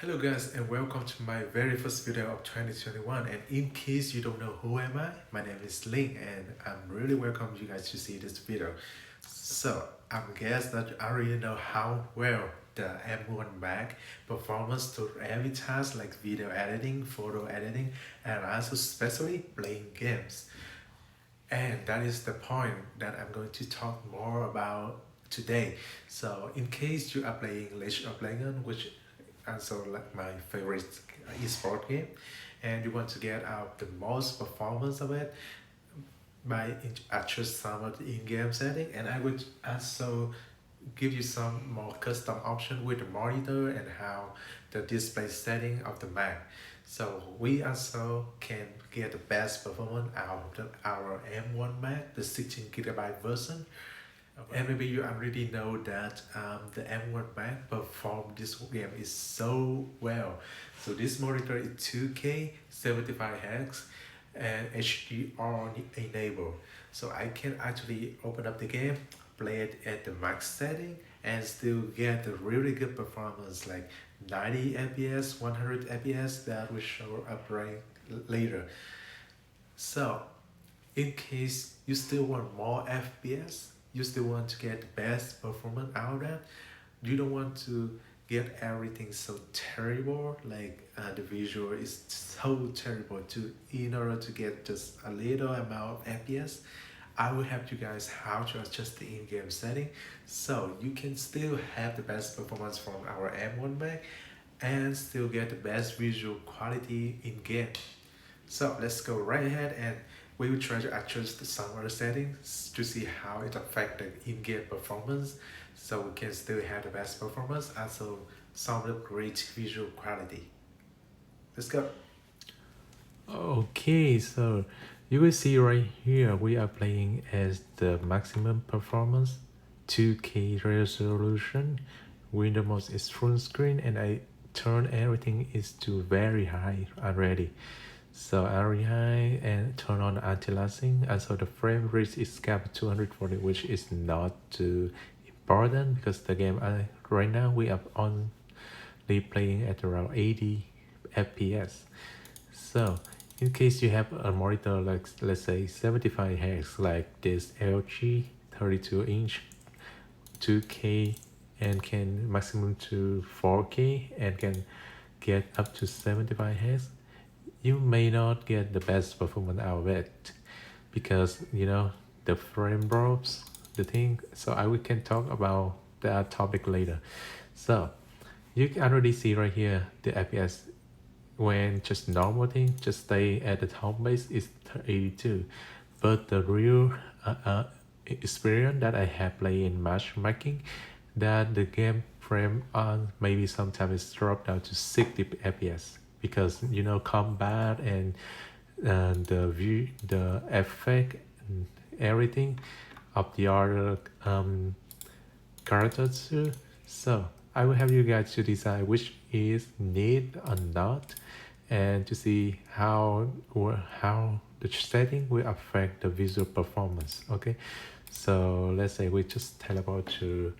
Hello guys and welcome to my very first video of 2021, and in case you don't know who am I, my name is Ling and I'm really welcome you guys to see this video. So I guess that you already know how well the M1 Mac performance to every task like video editing, photo editing, and also especially playing games. And that is the point that I'm going to talk more about today. So in case you are playing Leage of Legends, which also like my favorite esport game, and you want to get out the most performance of it by adjust some of the in-game setting, and I would also give you some more custom option with the monitor and how the display setting of the Mac. So we also can get the best performance out of our M1 Mac, the 16 GB version. And maybe you already know that the M1 Mac perform this game is so well. So this monitor is 2K, 75Hz, and HDR enabled. So I can actually open up the game, play it at the max setting, and still get the really good performance like 90 FPS, 100 FPS that will show up right later. So in case you still want more FPS, you still want to get the best performance out of that, you don't want to get everything so terrible, like the visual is so terrible to in order to get just a little amount of FPS. I will help you guys how to adjust the in-game setting so you can still have the best performance from our M1 Mac and still get the best visual quality in game. So let's go right ahead and we will try to adjust some other settings to see how it affects the in-game performance so we can still have the best performance, also some of the great visual quality. Let's go. Okay, so you will see right here we are playing as the maximum performance 2K resolution. Window mode is full screen and I turn everything is to very high already. So very high and turn on anti-aliasing, and so the frame rate is capped 240, which is not too important because the game right now we are only playing at around 80 FPS. So in case you have a monitor like let's say 75 Hz like this LG 32-inch 2K and can maximum to 4K and can get up to 75 Hz, you may not get the best performance out of it because the frame drops the thing. So we can talk about that topic later. So you can already see right here the FPS when just normal thing just stay at the home base is 82, but the real experience that I have played in matchmaking, that the game frame on maybe sometimes it's dropped down to 60 FPS because combat and the view, the effect, and everything of the other characters too. So I will have you guys to decide which is need or not, and to see how the setting will affect the visual performance. Okay, so let's say we just teleport to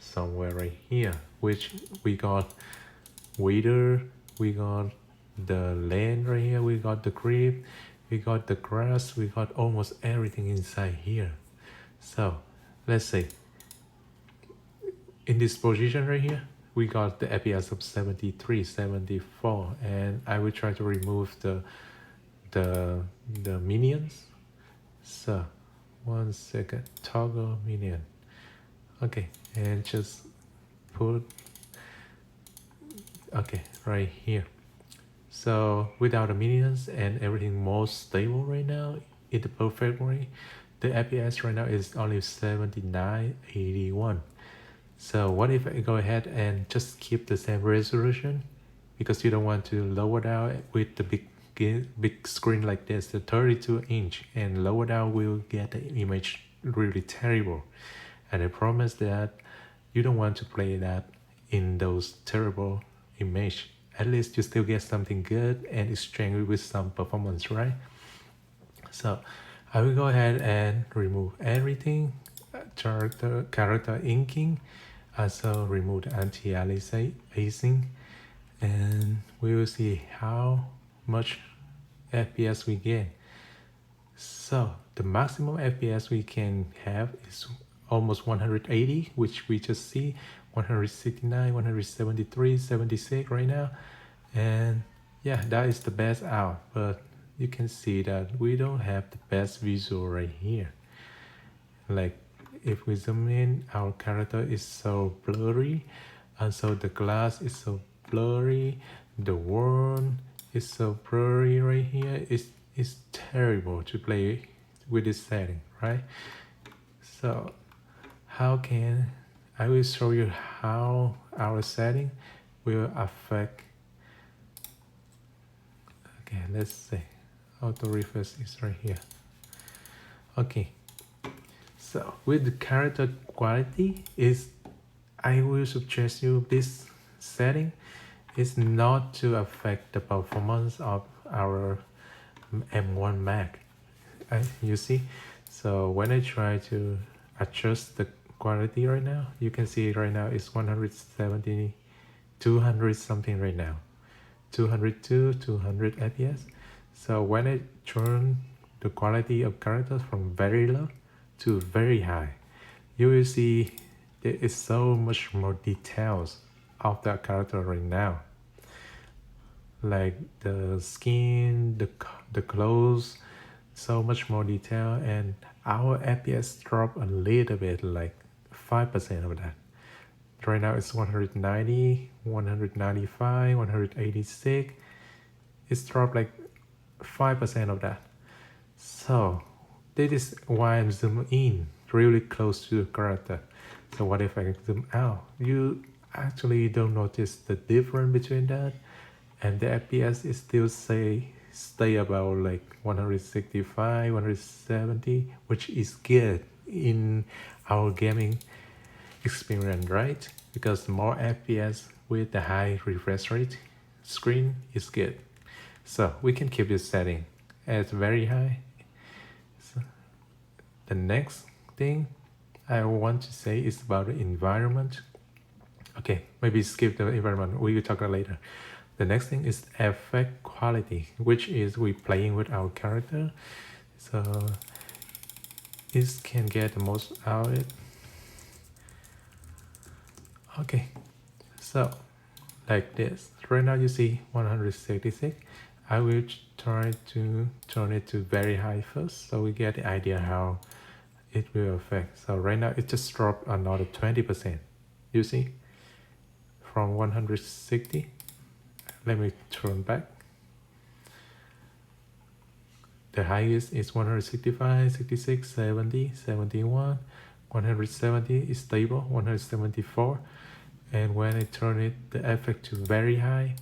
somewhere right here, which we got weather, we got the land right here, we got the grip, we got the grass, we got almost everything inside here. So let's say in this position right here we got the FPS of 73, 74, and I will try to remove the minions. So 1 second, toggle minion. Okay, and just put okay right here. So without the minions and everything more stable right now in the perfect way, the FPS right now is only 79, 81. So what if I go ahead and just keep the same resolution, because you don't want to lower down with the big screen like this, the 32-inch, and lower down will get the image really terrible. And I promise that you don't want to play that in those terrible image. At least you still get something good and exchange with some performance, right? So I will go ahead and remove everything, character inking, also remove the anti-aliasing, and we will see how much FPS we get. So the maximum FPS we can have is almost 180, which we just see 169, 173, 76 right now. And yeah, that is the best out, but you can see that we don't have the best visual right here. Like if we zoom in, our character is so blurry, and so the glass is so blurry, the world is so blurry right here. It's terrible to play with this setting, right? So how can I will show you how our setting will affect. Okay, let's say auto refresh is right here. Okay, so with the character quality is, I will suggest you this setting is not to affect the performance of our M1 Mac. You see, so when I try to adjust the quality right now, you can see right now it's 170, 200 something right now, 202, 200 FPS. So when I turn the quality of characters from very low to very high, you will see there is so much more details of that character right now. Like the skin, the clothes, so much more detail, and our FPS drop a little bit, like 5% of that. Right now it's 190, 195, 186. It's dropped like 5% of that. So this is why I'm zooming in really close to the character. So what if I zoom out? You actually don't notice the difference between that, and the FPS is still stay about like 165, 170, which is good in our gaming experience, right? Because more FPS with the high refresh rate screen is good. So we can keep this setting as very high. So the next thing I want to say is about the environment. Okay, maybe skip the environment, we will talk about later. The next thing is effect quality, which is we playing with our character. So this can get the most out of it. Okay, so like this. Right now you see 166. I will try to turn it to very high first, so we get the idea how it will affect. So right now it just dropped another 20%. You see, from 160. Let me turn back. The highest is 165, 66, 70, 71, 170 is stable, 174. And when I turn it, the effect to very high,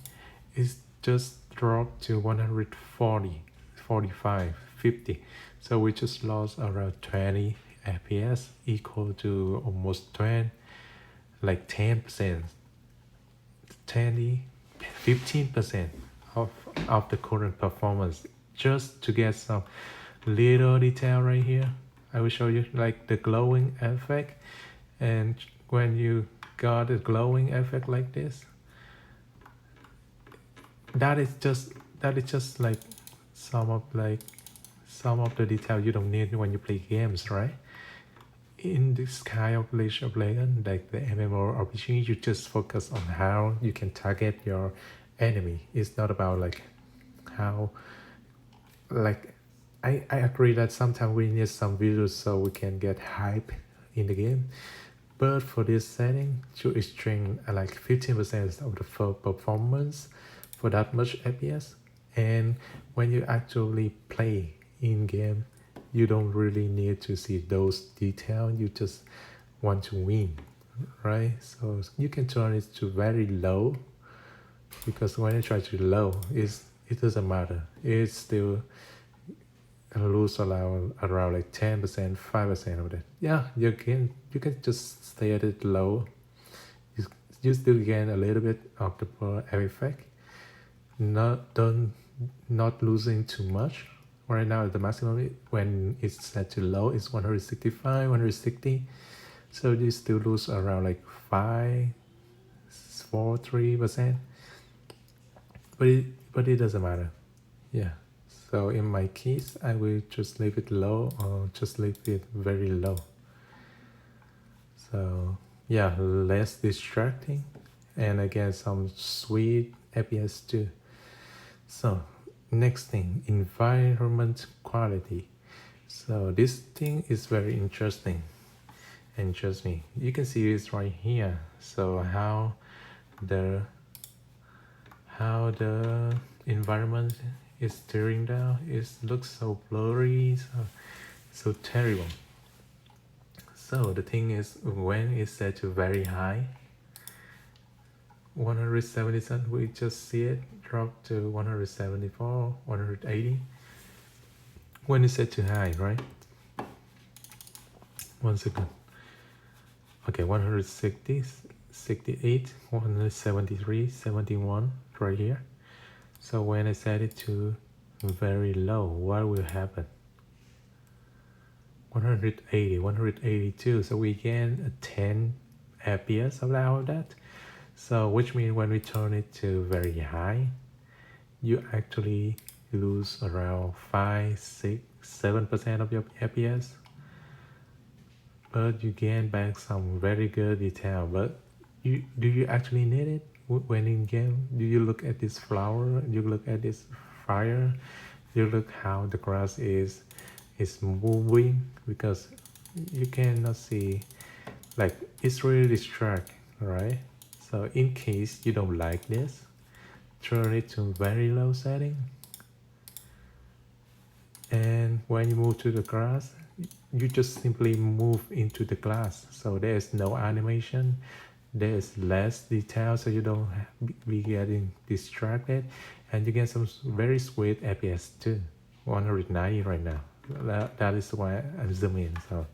it's just dropped to 140, 45, 50. So we just lost around 20 FPS, equal to almost 20, like 10%, 15% of the current performance, just to get some little detail right here. I will show you like the glowing effect, and when you got a glowing effect like this, that is just like some of the detail you don't need when you play games, right? In this kind of Leage of Legends, like the MMORPG, you just focus on how you can target your enemy. It's not about like how, like, I agree that sometimes we need some visuals so we can get hype in the game. But for this setting, to extract like 15% of the full performance for that much FPS. And when you actually play in game, you don't really need to see those details. You just want to win, right? So you can turn it to very low, because when you try to low, it doesn't matter. It's still lose around like 10%, 5% of that. Yeah, you can just stay at it low. You still gain a little bit of the power effect. Not losing too much. Right now the maximum when it's set to low is 165, 160. So you still lose around like 5, 4, 3%. but it doesn't matter. Yeah. So in my case, I will just leave it low or just leave it very low. So yeah, less distracting, and again some sweet FPS too. So next thing, environment quality. So this thing is very interesting, and trust me, you can see this right here. So the how the environment is tearing down, it looks so blurry, so terrible. So the thing is, when it's set to very high, 177, we just see it drop to 174, 180. When it's set to high, right? 1 second. Okay, 160, 68, 173, 71 right here. So when I set it to very low, what will happen? 180, 182. So we gain a 10 FPS of that. So which means when we turn it to very high, you actually lose around 5, 6, 7% of your FPS. But you gain back some very good detail. But do you actually need it when in game? Do you look at this flower? You look at this fire? You look how the grass is moving, because you cannot see, like, it's really distract, right? So in case you don't like this, turn it to very low setting, and when you move to the grass, you just simply move into the glass, so there's no animation, there's less detail, so you don't be getting distracted, and you get some very sweet FPS too. 190 right now. That is why I'm zooming in. So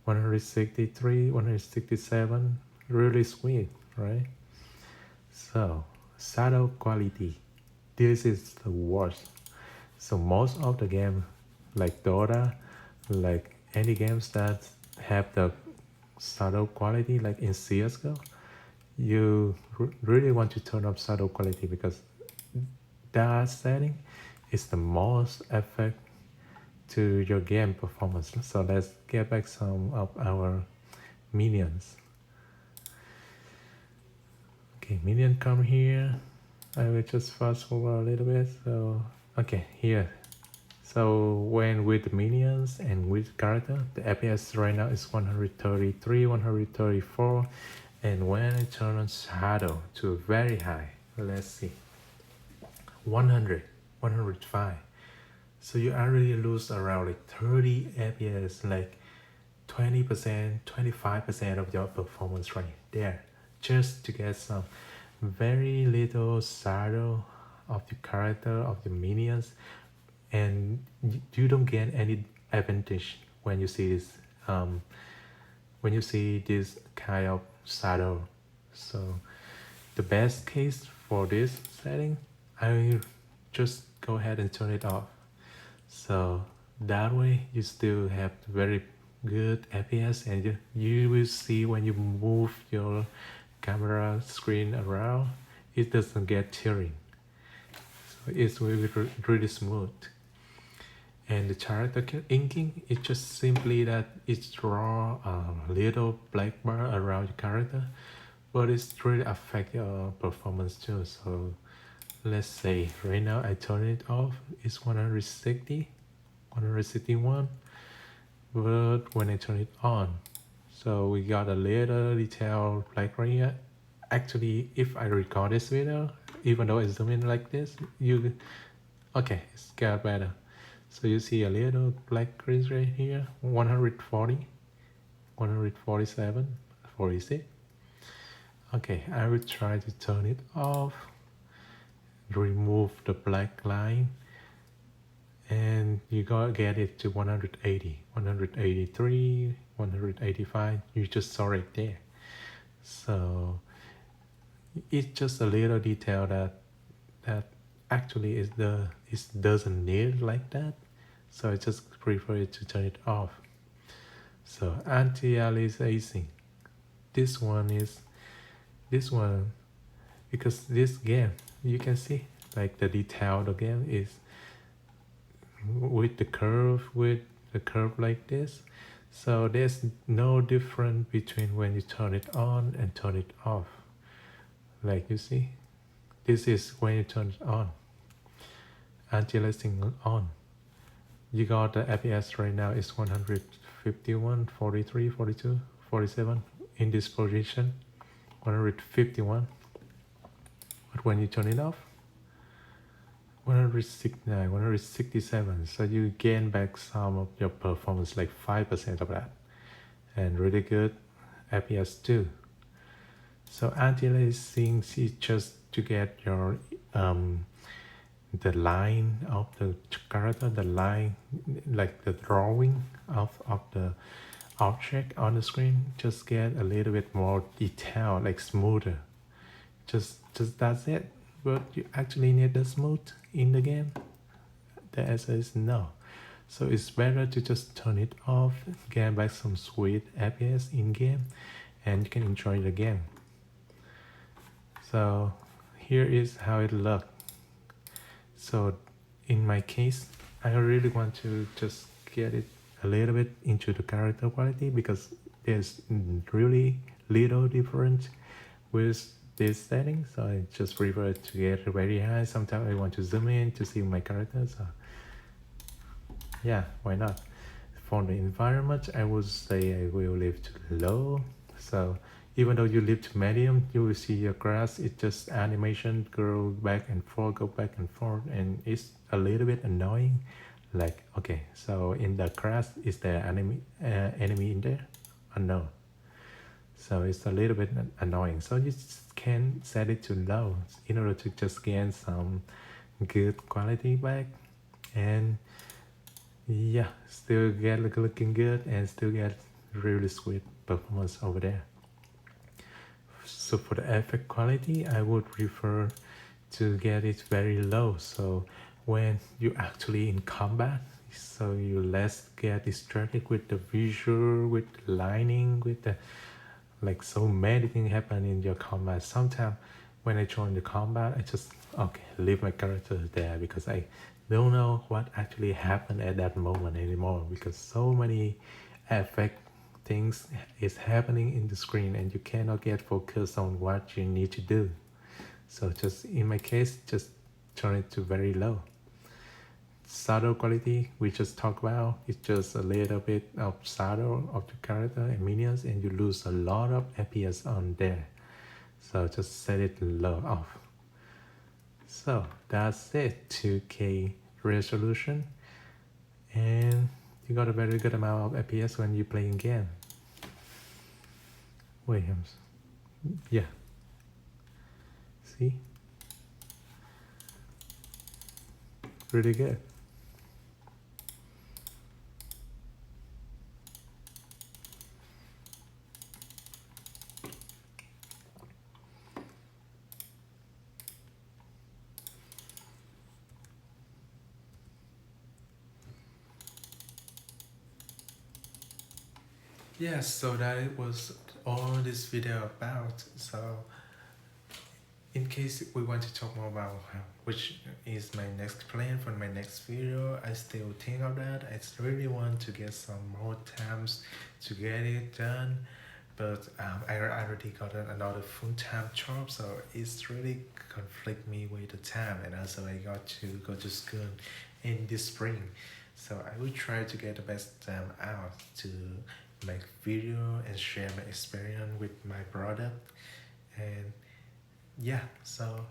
163, 167, really sweet, right? So shadow quality, this is the worst. So most of the game, like Dota, like any games that have the shadow quality, like in CSGO, you really want to turn up shadow quality, because that setting is the most effect to your game performance. So let's get back some of our minions. Okay, minion come here. I will just fast forward a little bit. So okay, here. So when with minions and with character, the FPS right now is 133, 134, and when I turn on shadow to very high, let's see, 100, 105. So you already lose around like 30 FPS, like 20%, 25% of your performance right there, just to get some very little shadow of the character, of the minions, and you don't get any advantage when you see this kind of shadow. So the best case for this setting, I just go ahead and turn it off. So that way you still have very good FPS, and you will see when you move your camera screen around, it doesn't get tearing. So it's really smooth. And the character inking is just simply that it draw a little black bar around your character, but it's really affect your performance too. So let's say right now I turn it off, it's 160, 161, but when I turn it on, so we got a little detail black right here. Actually, if I record this video, even though I zoom in like this, okay, it's got better. So you see a little black crease right here, 140, 147, 46. Okay, I will try to turn it off, remove the black line, and you gotta get it to 180, 183, 185. You just saw it there. So it's just a little detail that actually it doesn't need like that, so I just prefer to turn it off. So anti-aliasing, this one, because this game, you can see like the detail of the game is with the curve like this. So there's no difference between when you turn it on and turn it off. Like you see, this is when you turn it on. Anti-aliasing on. You got the FPS right now is 151, 43, 42, 47 in this position, 151. But when you turn it off, 169, 167. So you gain back some of your performance, like 5% of that, and really good FPS too. So anti-aliasing is just to get your the line of the character, the line, like the drawing of the object on the screen, just get a little bit more detail, like smoother. Just that's it. But you actually need the smooth in the game? The answer is no. So it's better to just turn it off, get back some sweet FPS in game, and you can enjoy the game. So here is how it looks. So in my case, I really want to just get it a little bit into the character quality because there's really little difference with this setting. So I just prefer to get it very high. Sometimes I want to zoom in to see my characters. So yeah, why not? For the environment, I would say I will leave to low. So even though you leave to medium, you will see your grass, it just animation go back and forth, and it's a little bit annoying. Like, okay, so in the grass, is there enemy in there? Or no? So it's a little bit annoying. So you just can set it to low in order to just gain some good quality back, and yeah, still get looking good and still get really sweet performance over there. So for the effect quality, I would prefer to get it very low. So when you actually in combat, so you less get distracted with the visual, with the lighting, with the like so many things happen in your combat. Sometimes when I join the combat, I just leave my character there because I don't know what actually happened at that moment anymore because so many effect things is happening in the screen and you cannot get focused on what you need to do. So just in my case, just turn it to very low. Shadow quality we just talked about, it's just a little bit of shadow of the character and minions and you lose a lot of FPS on there. So just set it low off. So that's it, 2K resolution, and you got a very good amount of FPS when you play in game. Williams, yeah, see, really good. Yes, so that was all this video about. So in case we want to talk more about which is my next plan for my next video, I still think of that. I really want to get some more times to get it done, but I already got another full-time job, so it's really conflict me with the time, and also I got to go to school in this spring, so I will try to get the best time out to make video and share my experience with my product. And yeah, so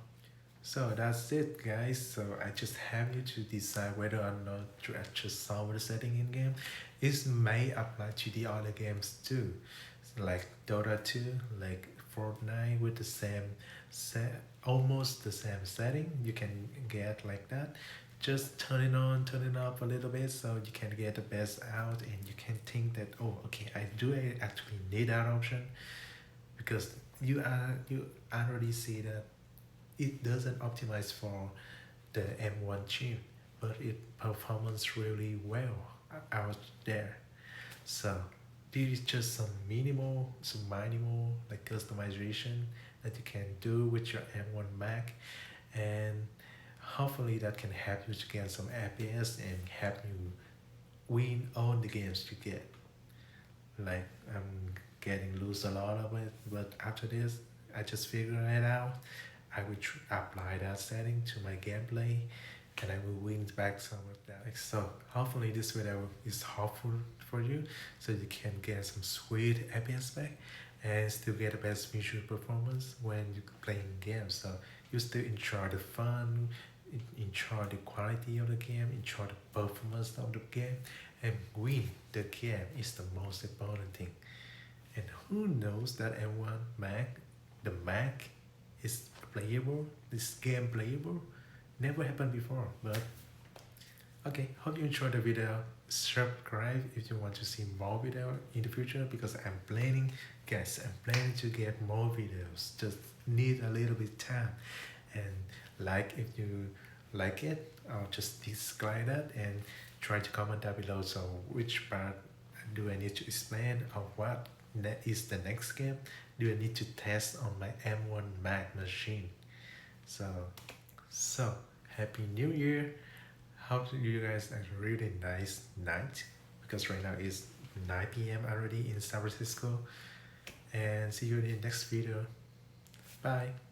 that's it guys. So I just have you to decide whether or not to adjust some of the setting in game. It may apply to the other games too, like Dota 2, like Fortnite, with the same almost the same setting. You can get like that. Just turn it on, turn it up a little bit so you can get the best out, and you can think that, oh okay, I actually need that option, because you already see that it doesn't optimize for the M1 chip, but it performs really well out there. So this is just some minimal like customization that you can do with your M1 Mac. And hopefully that can help you to get some FPS and help you win all the games you get. Like I'm getting lose a lot of it, but after this I just figure it out. I will apply that setting to my gameplay and I will win back some of that. So hopefully this video is helpful for you so you can get some sweet FPS back and still get the best visual performance when you're playing games. So you still enjoy the fun, enjoy the quality of the game, enjoy the performance of the game, and win the game is the most important thing. And who knows that M1 Mac, the Mac is playable, this game playable, never happened before. But okay, hope you enjoyed the video. Subscribe if you want to see more video in the future, because I'm planning, guys, I'm planning to get more videos, just need a little bit time. And like if you like it, I'll just describe that and try to comment down below, so which part do I need to explain, or what is the next game do I need to test on my M1 Mac machine. So happy new year. Hope you guys have a really nice night, because right now it's 9 p.m. already in San Francisco. And see you in the next video. Bye.